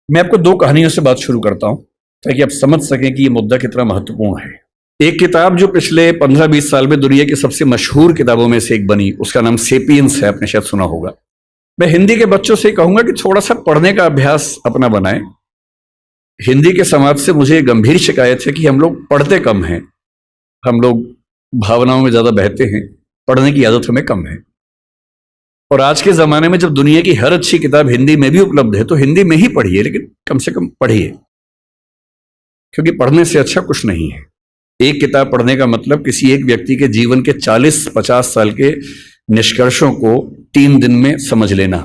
मैं आपको दो कहानियों से बात शुरू करता हूं ताकि आप समझ सकें कि ये मुद्दा कितना महत्वपूर्ण है। एक किताब जो पिछले 15-20 साल में दुनिया की सबसे मशहूर किताबों में से एक बनी, उसका नाम सेपियंस है, आपने शायद सुना होगा। मैं हिंदी के बच्चों से कहूंगा कि थोड़ा सा पढ़ने का अभ्यास अपना बनाएं। हिंदी के समाज से मुझे गंभीर शिकायत है कि हम लोग पढ़ते कम हैं, हम लोग भावनाओं में ज्यादा बहते हैं, पढ़ने की आदत हमें कम है। और आज के जमाने में जब दुनिया की हर अच्छी किताब हिंदी में भी उपलब्ध है तो हिंदी में ही पढ़िए, लेकिन कम से कम पढ़िए, क्योंकि पढ़ने से अच्छा कुछ नहीं है। एक किताब पढ़ने का मतलब किसी एक व्यक्ति के जीवन के 40-50 साल के निष्कर्षों को 3 दिन में समझ लेना,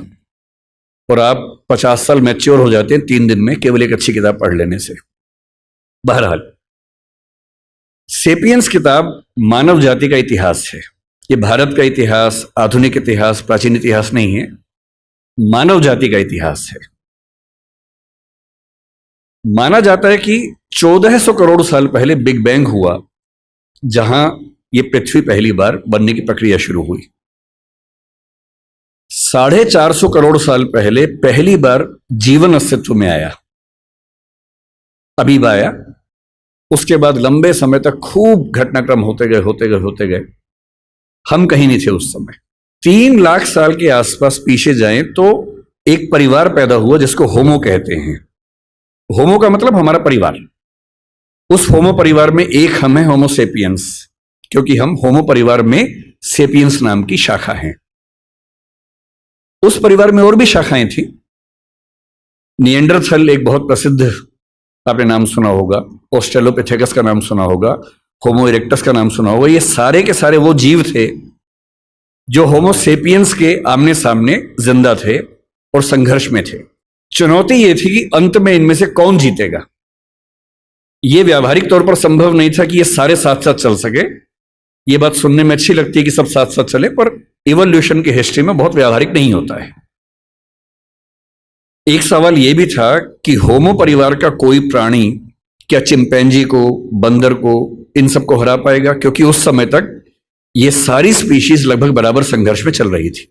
और आप 50 साल मैच्योर हो जाते हैं 3 दिन में केवल एक अच्छी किताब पढ़ लेने से। बहरहाल, सेपियंस किताब मानव जाति का इतिहास है। ये भारत का इतिहास, आधुनिक इतिहास, प्राचीन इतिहास नहीं है, मानव जाति का इतिहास है। माना जाता है कि 1400 करोड़ साल पहले बिग बैंग हुआ, जहां ये पृथ्वी पहली बार बनने की प्रक्रिया शुरू हुई। 450 करोड़ साल पहले पहली बार जीवन अस्तित्व में आया, अमीबा आया। उसके बाद लंबे समय तक खूब घटनाक्रम होते गए। हम कहीं नहीं थे उस समय। 3 लाख साल के आसपास पीछे जाएं तो एक परिवार पैदा हुआ जिसको होमो कहते हैं। होमो का मतलब हमारा परिवार। उस होमो परिवार में एक हम है, होमो सेपियंस, क्योंकि हम होमो परिवार में सेपियंस नाम की शाखा हैं। उस परिवार में और भी शाखाएं थी। निएंडरथल एक बहुत प्रसिद्ध, आपने नाम सुना होगा, ऑस्ट्रेलोपिथेकस का नाम सुना होगा, होमो इरेक्टस का नाम सुना होगा। ये सारे के सारे वो जीव थे जो होमो सेपियंस के आमने सामने जिंदा थे और संघर्ष में थे। चुनौती ये थी कि अंत में इनमें से कौन जीतेगा। ये व्यावहारिक तौर पर संभव नहीं था कि ये सारे साथ साथ चल सके। ये बात सुनने में अच्छी लगती है कि सब साथ साथ चले, पर इवोल्यूशन की हिस्ट्री में बहुत व्यावहारिक नहीं होता है। एक सवाल यह भी था कि होमो परिवार का कोई प्राणी क्या चिंपैंजी को, बंदर को, इन सबको हरा पाएगा, क्योंकि उस समय तक ये सारी स्पीशीज लगभग बराबर संघर्ष में चल रही थी।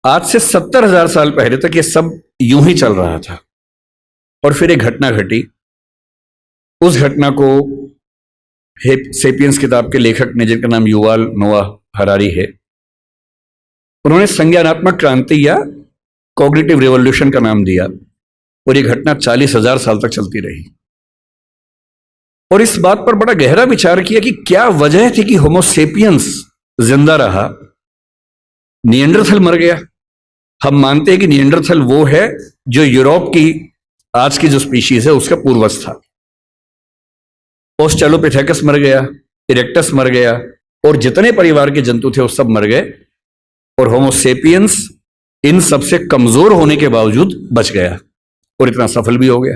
आज से 70,000 साल पहले तक ये सब यूं ही चल रहा था, और फिर एक घटना घटी। उस घटना को सेपियंस किताब के लेखक ने, जिनका नाम युवाल नोआ हरारी है, उन्होंने संज्ञानात्मक क्रांति या कॉग्निटिव रिवॉल्यूशन का नाम दिया, और यह घटना 40,000 साल तक चलती रही। और इस बात पर बड़ा गहरा विचार किया कि क्या वजह थी कि होमो सेपियंस जिंदा रहा, निएंडरथल मर गया। हम मानते हैं कि निएंडरथल वो है जो यूरोप की आज की जो स्पीशीज है उसका पूर्वज था। ऑस्ट्रेलोपिथेकस मर गया, इरेक्टस मर गया, और जितने परिवार के जंतु थे वो सब मर गए, और होमो सेपियंस इन सबसे कमजोर होने के बावजूद बच गया और इतना सफल भी हो गया।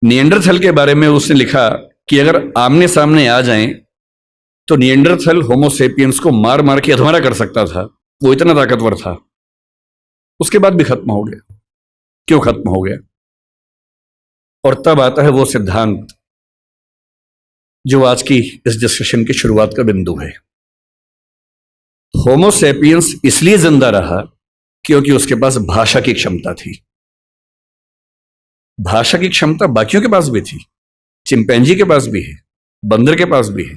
निएंडरथल के बारे में उसने लिखा कि अगर आमने सामने आ जाएं तो निएंडरथल होमो सेपियंस को मार मार के अधमरा कर सकता था, वो इतना ताकतवर था। उसके बाद भी खत्म हो गया। क्यों खत्म हो गया? और तब आता है वो सिद्धांत जो आज की इस डिस्कशन की शुरुआत का बिंदु है। होमो सेपियंस इसलिए जिंदा रहा क्योंकि उसके पास भाषा की क्षमता थी। भाषा की क्षमता बाकियों के पास भी थी, चिंपैंजी के पास भी है, बंदर के पास भी है,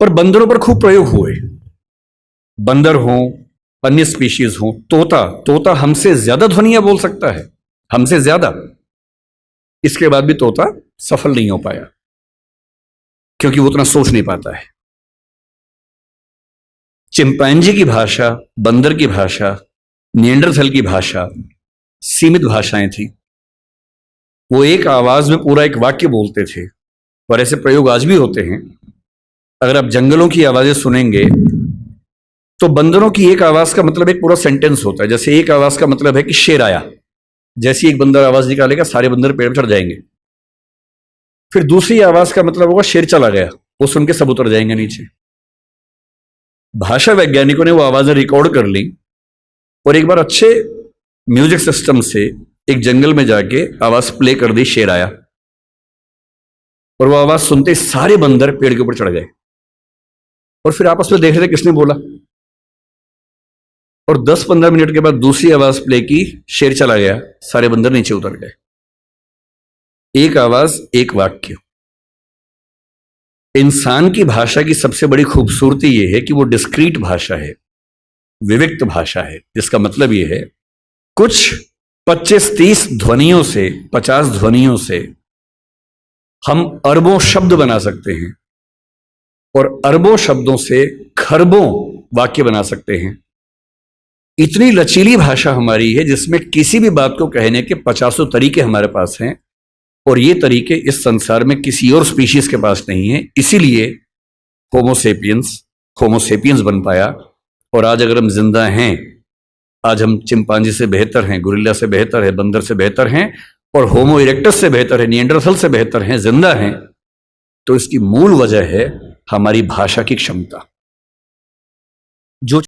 पर बंदरों पर खूब प्रयोग हुए। बंदर हो, अन्य स्पीशीज हो, तोता हमसे ज्यादा ध्वनियां बोल सकता है, हमसे ज्यादा। इसके बाद भी तोता सफल नहीं हो पाया क्योंकि वो उतना सोच नहीं पाता है। चिंपैंजी की भाषा, बंदर की भाषा, निएंडरथल की भाषा सीमित भाषाएं थी। वो एक आवाज में पूरा एक वाक्य बोलते थे, और ऐसे प्रयोग आज भी होते हैं। अगर आप जंगलों की आवाजें सुनेंगे तो बंदरों की एक आवाज का मतलब एक पूरा सेंटेंस होता है। जैसे एक आवाज का मतलब है कि शेर आया, जैसे एक बंदर आवाज निकालेगा सारे बंदर पेड़ पर चढ़ जाएंगे। फिर दूसरी आवाज का मतलब होगा शेर चला गया, वो सुन के सब उतर जाएंगे नीचे। भाषा वैज्ञानिकों ने वो आवाजें रिकॉर्ड कर ली, और एक बार अच्छे म्यूजिक सिस्टम से एक जंगल में जाके आवाज प्ले कर दी, शेर आया, और वो आवाज सुनते सारे बंदर पेड़ के ऊपर चढ़ गए। और फिर आपस में देख रहे थे किसने बोला। और 10-15 मिनट के बाद दूसरी आवाज प्ले की, शेर चला गया, सारे बंदर नीचे उतर गए। एक आवाज, एक वाक्य। इंसान की भाषा की सबसे बड़ी खूबसूरती यह है कि वो डिस्क्रीट भाषा है, विविक्त भाषा है, जिसका मतलब यह है कुछ 25-30 ध्वनियों से, 50 ध्वनियों से हम अरबों शब्द बना सकते हैं और अरबों शब्दों से खरबों वाक्य बना सकते हैं। इतनी लचीली भाषा हमारी है जिसमें किसी भी बात को कहने के 50 तरीके हमारे पास हैं और ये तरीके इस संसार में किसी और स्पीशीज के पास नहीं है। इसीलिए होमोसेपियंस बन पाया। और आज अगर हम जिंदा हैं, आज हम चिंपांजी से बेहतर हैं, गुरिल्ला से बेहतर है, बंदर से बेहतर हैं और होमो इरेक्टस से बेहतर है, निएंडरथल से बेहतर हैं, जिंदा हैं, तो इसकी मूल वजह है हमारी भाषा की क्षमता। जो